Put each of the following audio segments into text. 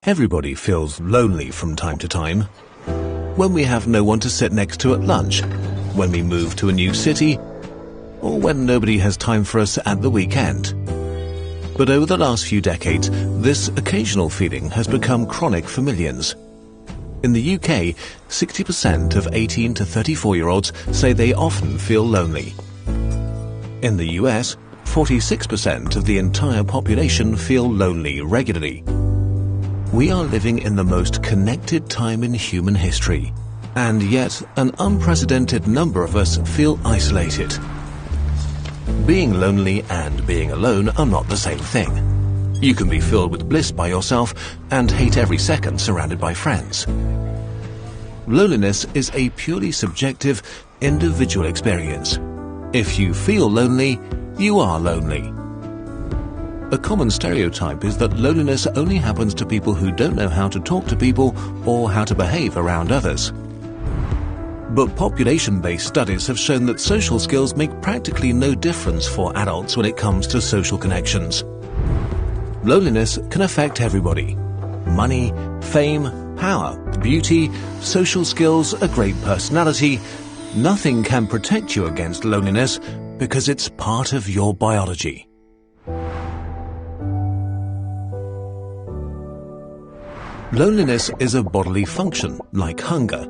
Everybody feels lonely from time to time. When we have no one to sit next to at lunch, when we move to a new city, or when nobody has time for us at the weekend. But over the last few decades, this occasional feeling has become chronic for millions. In the UK, 60% of 18 to 34-year-olds say they often feel lonely. In the US, 46% of the entire population feel lonely regularly. We are living in the most connected time in human history, and yet an unprecedented number of us feel isolated. Being lonely and being alone are not the same thing. You can be filled with bliss by yourself and hate every second surrounded by friends. Loneliness is a purely subjective, individual experience. If you feel lonely, you are lonely. A common stereotype is that loneliness only happens to people who don't know how to talk to people or how to behave around others. But population-based studies have shown that social skills make practically no difference for adults when it comes to social connections. Loneliness can affect everybody. Money, fame, power, beauty, social skills, a great personality. Nothing can protect you against loneliness because it's part of your biology. Loneliness is a bodily function, like hunger.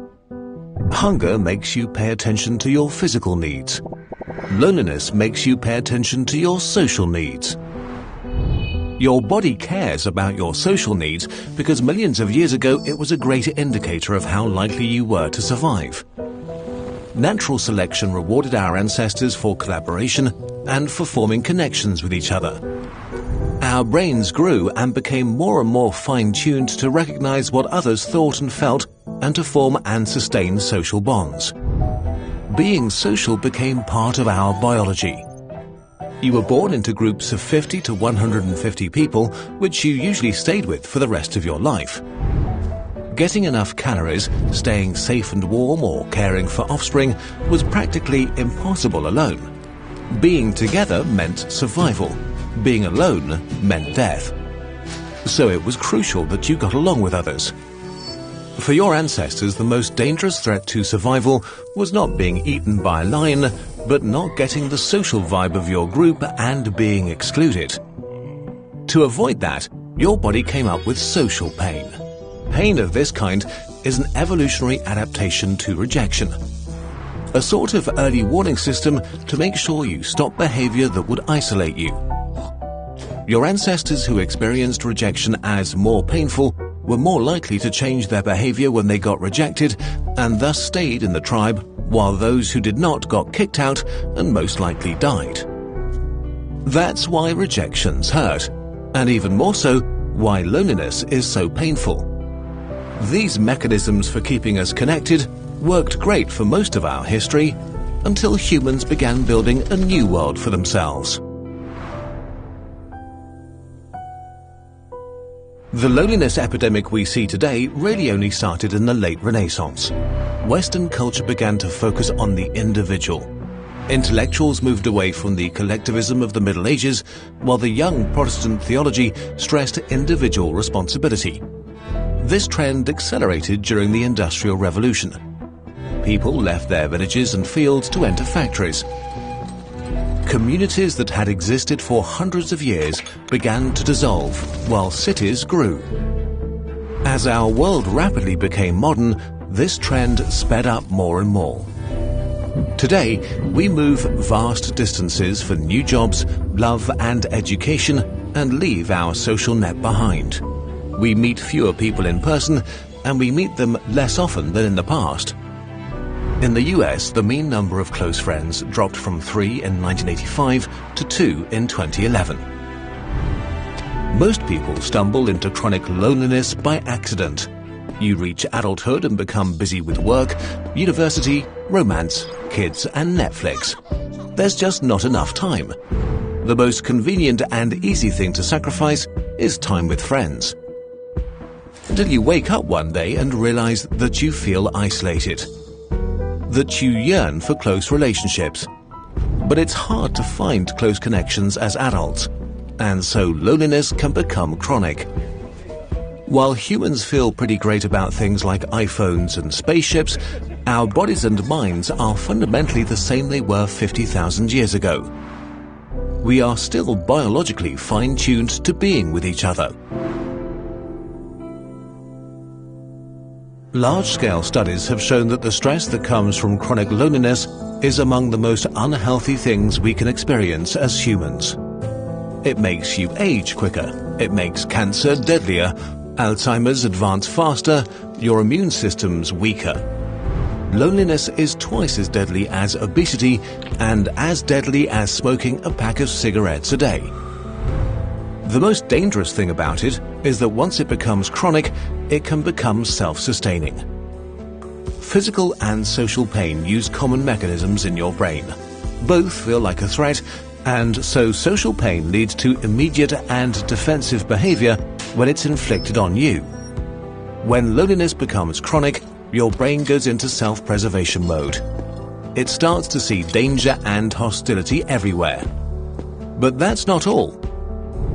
Hunger makes you pay attention to your physical needs. Loneliness makes you pay attention to your social needs. Your body cares about your social needs because millions of years ago it was a great indicator of how likely you were to survive. Natural selection rewarded our ancestors for collaboration and for forming connections with each other. Our brains grew and became more and more fine-tuned to recognize what others thought and felt and to form and sustain social bonds. Being social became part of our biology. You were born into groups of 50 to 150 people, which you usually stayed with for the rest of your life. Getting enough calories, staying safe and warm, or caring for offspring was practically impossible alone. Being together meant survival. Being alone meant death. So it was crucial that you got along with others. For your ancestors, the most dangerous threat to survival was not being eaten by a lion, but not getting the social vibe of your group and being excluded. To avoid that, your body came up with social pain. Pain of this kind is an evolutionary adaptation to rejection. A sort of early warning system to make sure you stop behavior that would isolate you. Your ancestors who experienced rejection as more painful were more likely to change their behavior when they got rejected and thus stayed in the tribe, while those who did not got kicked out and most likely died. That's why rejections hurt, and even more so, why loneliness is so painful. These mechanisms for keeping us connected worked great for most of our history until humans began building a new world for themselves. The loneliness epidemic we see today really only started in the late Renaissance. Western culture began to focus on the individual. Intellectuals moved away from the collectivism of the Middle Ages, while the young Protestant theology stressed individual responsibility. This trend accelerated during the Industrial Revolution. People left their villages and fields to enter factories. Communities that had existed for hundreds of years began to dissolve, while cities grew. As our world rapidly became modern, this trend sped up more and more. Today, we move vast distances for new jobs, love and education, and leave our social net behind. We meet fewer people in person, and we meet them less often than in the past. In the US, the mean number of close friends dropped from 3 in 1985 to 2 in 2011. Most people stumble into chronic loneliness by accident. You reach adulthood and become busy with work, university, romance, kids, and Netflix. There's just not enough time. The most convenient and easy thing to sacrifice is time with friends. Until you wake up one day and realize that you feel isolated. That you yearn for close relationships. But it's hard to find close connections as adults, and so loneliness can become chronic. While humans feel pretty great about things like iPhones and spaceships, our bodies and minds are fundamentally the same they were 50,000 years ago. We are still biologically fine-tuned to being with each other. Large-scale studies have shown that the stress that comes from chronic loneliness is among the most unhealthy things we can experience as humans. It makes you age quicker, it makes cancer deadlier, Alzheimer's advance faster, your immune system's weaker. Loneliness is twice as deadly as obesity and as deadly as smoking a pack of cigarettes a day. The most dangerous thing about it is that once it becomes chronic, it can become self-sustaining. Physical and social pain use common mechanisms in your brain. Both feel like a threat, and so social pain leads to immediate and defensive behavior when it's inflicted on you. When loneliness becomes chronic, your brain goes into self-preservation mode. It starts to see danger and hostility everywhere. But that's not all.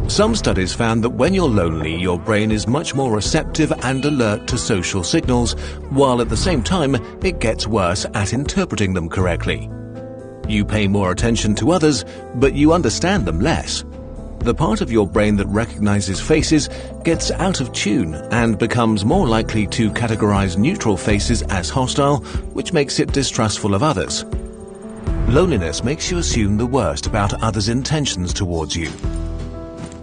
Some studies found that when you're lonely, your brain is much more receptive and alert to social signals, while at the same time it gets worse at interpreting them correctly. You pay more attention to others, but you understand them less. The part of your brain that recognizes faces gets out of tune and becomes more likely to categorize neutral faces as hostile, which makes it distrustful of others. Loneliness makes you assume the worst about others' intentions towards you.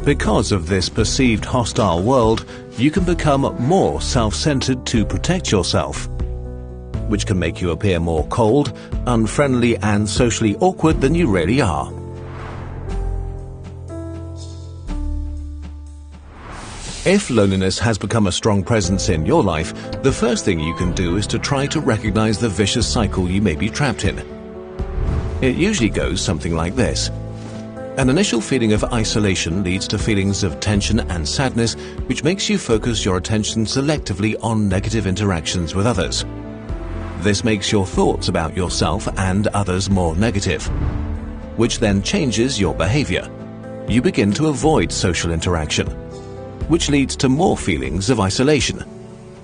Because of this perceived hostile world, you can become more self-centered to protect yourself, which can make you appear more cold, unfriendly, and socially awkward than you really are. If loneliness has become a strong presence in your life, the first thing you can do is to try to recognize the vicious cycle you may be trapped in. It usually goes something like this. An initial feeling of isolation leads to feelings of tension and sadness, which makes you focus your attention selectively on negative interactions with others. This makes your thoughts about yourself and others more negative, which then changes your behavior. You begin to avoid social interaction, which leads to more feelings of isolation.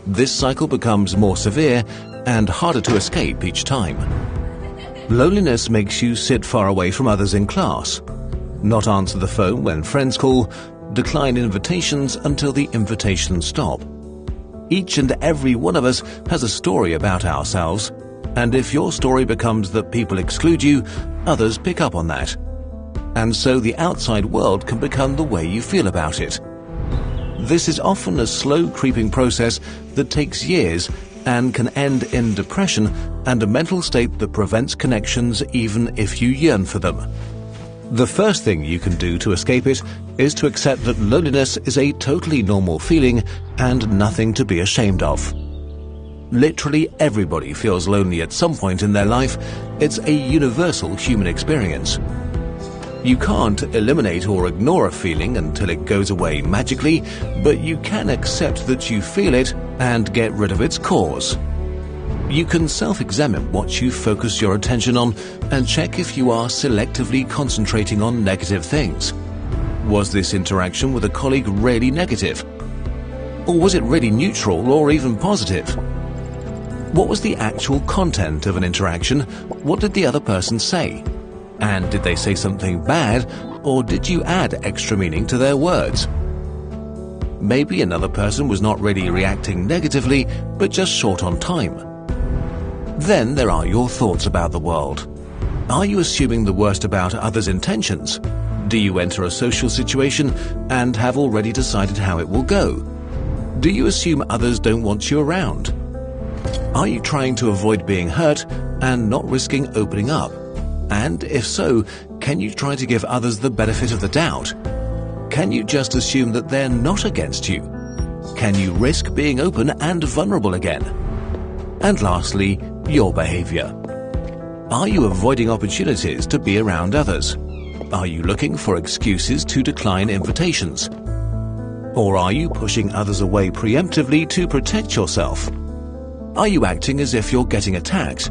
This cycle becomes more severe and harder to escape each time. Loneliness makes you sit far away from others in class, not answer the phone when friends call, decline invitations until the invitations stop. Each and every one of us has a story about ourselves, and if your story becomes that people exclude you, others pick up on that. And so the outside world can become the way you feel about it. This is often a slow creeping process that takes years and can end in depression and a mental state that prevents connections even if you yearn for them. The first thing you can do to escape it is to accept that loneliness is a totally normal feeling and nothing to be ashamed of. Literally everybody feels lonely at some point in their life. It's a universal human experience. You can't eliminate or ignore a feeling until it goes away magically, but you can accept that you feel it and get rid of its cause. You can self-examine what you focus your attention on and check if you are selectively concentrating on negative things. Was this interaction with a colleague really negative? Or was it really neutral or even positive? What was the actual content of an interaction? What did the other person say? And did they say something bad, or did you add extra meaning to their words? Maybe another person was not really reacting negatively, but just short on time. Then there are your thoughts about the world. Are you assuming the worst about others' intentions? Do you enter a social situation and have already decided how it will go? Do you assume others don't want you around? Are you trying to avoid being hurt and not risking opening up? And if so, can you try to give others the benefit of the doubt? Can you just assume that they're not against you? Can you risk being open and vulnerable again? And lastly, your behavior. Are you avoiding opportunities to be around others? Are you looking for excuses to decline invitations? Or are you pushing others away preemptively to protect yourself? Are you acting as if you're getting attacked?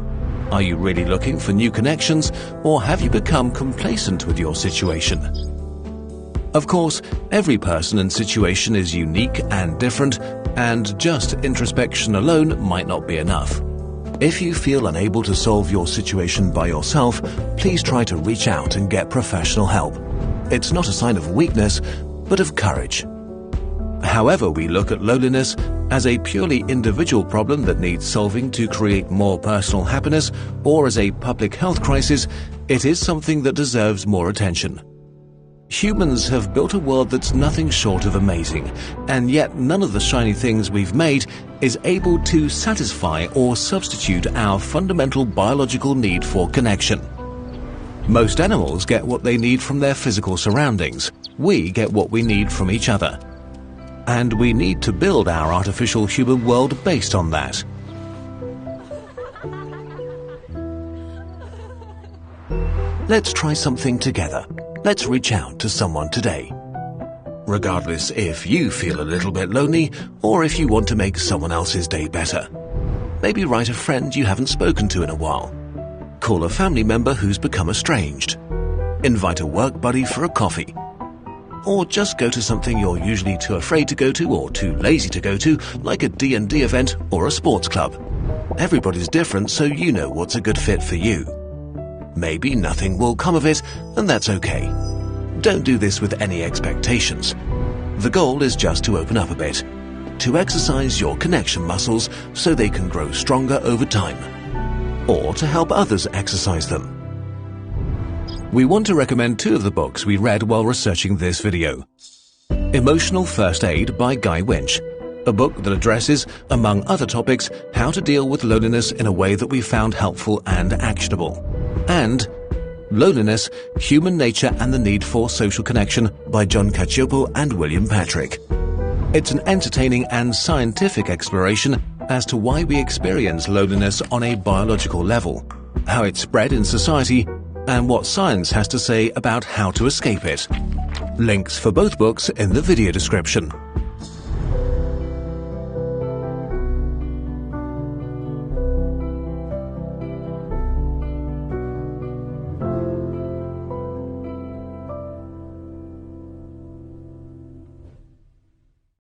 Are you really looking for new connections, or have you become complacent with your situation? Of course, every person and situation is unique and different, and just introspection alone might not be enough. If you feel unable to solve your situation by yourself, please try to reach out and get professional help. It's not a sign of weakness, but of courage. However we look at loneliness, as a purely individual problem that needs solving to create more personal happiness, or as a public health crisis, it is something that deserves more attention. Humans have built a world that's nothing short of amazing, and yet none of the shiny things we've made is able to satisfy or substitute our fundamental biological need for connection. Most animals get what they need from their physical surroundings. We get what we need from each other. And we need to build our artificial human world based on that. Let's try something together. Let's reach out to someone today. Regardless if you feel a little bit lonely or if you want to make someone else's day better. Maybe write a friend you haven't spoken to in a while. Call a family member who's become estranged. Invite a work buddy for a coffee. Or just go to something you're usually too afraid to go to or too lazy to go to, like a D&D event or a sports club. Everybody's different, so you know what's a good fit for you. Maybe nothing will come of it, and that's okay. Don't do this with any expectations. The goal is just to open up a bit, to exercise your connection muscles so they can grow stronger over time, or to help others exercise them. We want to recommend two of the books we read while researching this video. Emotional First Aid by Guy Winch, a book that addresses, among other topics, how to deal with loneliness in a way that we found helpful and actionable. And Loneliness, Human Nature and the Need for Social Connection by John Cacioppo and William Patrick. It's an entertaining and scientific exploration as to why we experience loneliness on a biological level, how it's spread in society, and what science has to say about how to escape it. Links for both books in the video description.